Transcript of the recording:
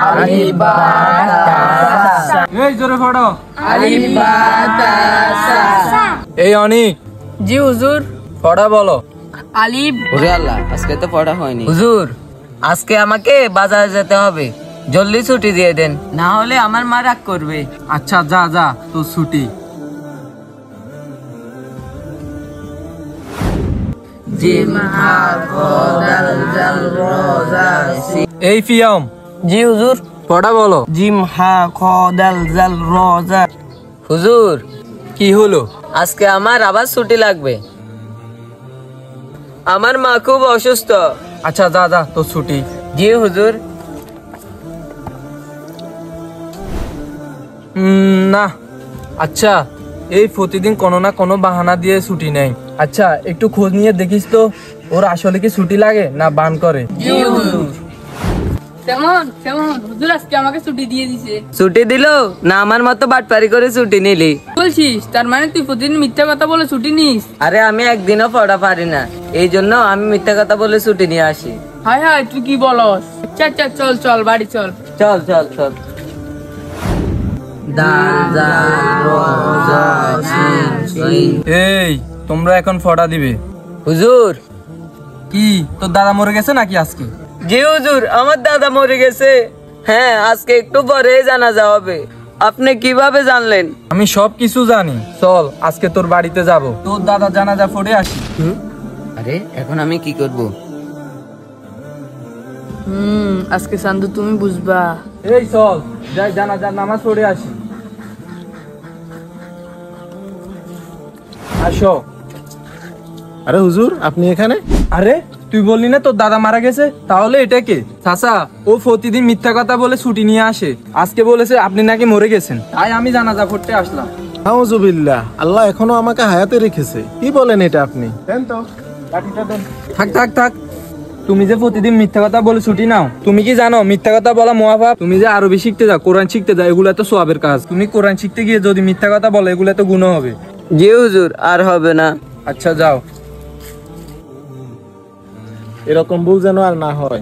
আলিফ বা তা সা। এই জোরে পড়ো। আলিফ বা তা সা। এই অনিক। জি হুজুর। পড়া বলো। আলিফ। ওরে আল্লাহ, আজকে তো পড়া হয়নি। হুজুর, আজকে আমাকে বাজারে যেতে হবে, জলদি ছুটি দিয়ে দেন, না হলে আমার মা রাগ করবে। আচ্ছা যা যা, তো ছুটি। জিম হা খ দাল জাল র জা সিন। এই ফিয়াম। জি হুজুর। পড়া বলো। জিম হা খ দাল জাল র জা। হুজুর, কি হলো? আজকে আমার আবার ছুটি লাগবে, আমার মা খুব অসুস্থ। আচ্ছা যা যা, তো ছুটি। জি হুজুর। না, আচ্ছা এই প্রতিদিন কোনো না কোনো বাহানা দিয়ে ছুটি নেই। আচ্ছা একটু খোঁজ নিয়ে দেখিস তো, ওর আসলে কি ছুটি লাগে না বান করে। জি হুজুর। কেমন কেমন হুজুর আজকে আমাকে ছুটি দিয়ে দিছে। ছুটি দিলো না আমার মতো বাটপারি করে ছুটি নিলি? বলছিস তার মানে তুই প্রতিদিন মিথ্যা কথা বলে ছুটি নিস? আরে আমি একদিনও পড়া পারি না, এই জন্য আমি মিথ্যা কথা বলে ছুটি নিয়ে আসি। হায় হায়, তুই কি বলস? আচ্ছা চল চল বাড়ি চল। চল চল চল। দাল জাল র জা সিন সিন। এই তোমরা এখন ফটা দিবে। হুজুর। কি তোর দাদা মরে গেছে নাকি আজকে? জি হুজুর, আমার দাদা মরে গেছে। হ্যাঁ, আজকে একটু পরে জানাজা হবে। আপনি কিভাবে জানলেন? আমি সব কিছু জানি, চল আজকে তোর বাড়িতে যাব, তোর দাদা জানাজা পড়ে আসি। আরে এখন আমি কি করব? আজকে চান্দু তুমি বুঝবা। এই চল যাই জানাজার নামাজ পড়ে আসি। আসো। আরে হুজুর, আপনি এখানে? আরে তুই বললি না তোর দাদা মারা গেছে, তাহলে এটা কে? চাচা, ও প্রতিদিন মিথ্যা কথা বলে ছুটি নিয়ে আসে, আজকে বলেছে আপনি নাকি মরে গেছেন, তাই আমি জানাজা পড়তে আসলাম। আউযুবিল্লাহ, আল্লাহ এখনো আমাকে হায়াতে রেখেছে। কি বলেন এটা আপনি? দেন তো লাঠিটা দেন। থাক থাক থাক, তুমি যে প্রতিদিন মিথ্যা কথা বলে ছুটি নাও, তুমি কি জানো মিথ্যা কথা বলা মহাপাপ? তুমি যে আরবি শিখতে যাও, কোরআন শিখতে যাও, এগুলো তো সওয়াবের কাজ। তুমি কোরআন শিখতে গিয়ে যদি মিথ্যা কথা বলো, এগুলো তো গুনাহ হবে। জি হুজুর, আর হবে না। আচ্ছা যাও। এরকম ভুল যেন আর না হয়।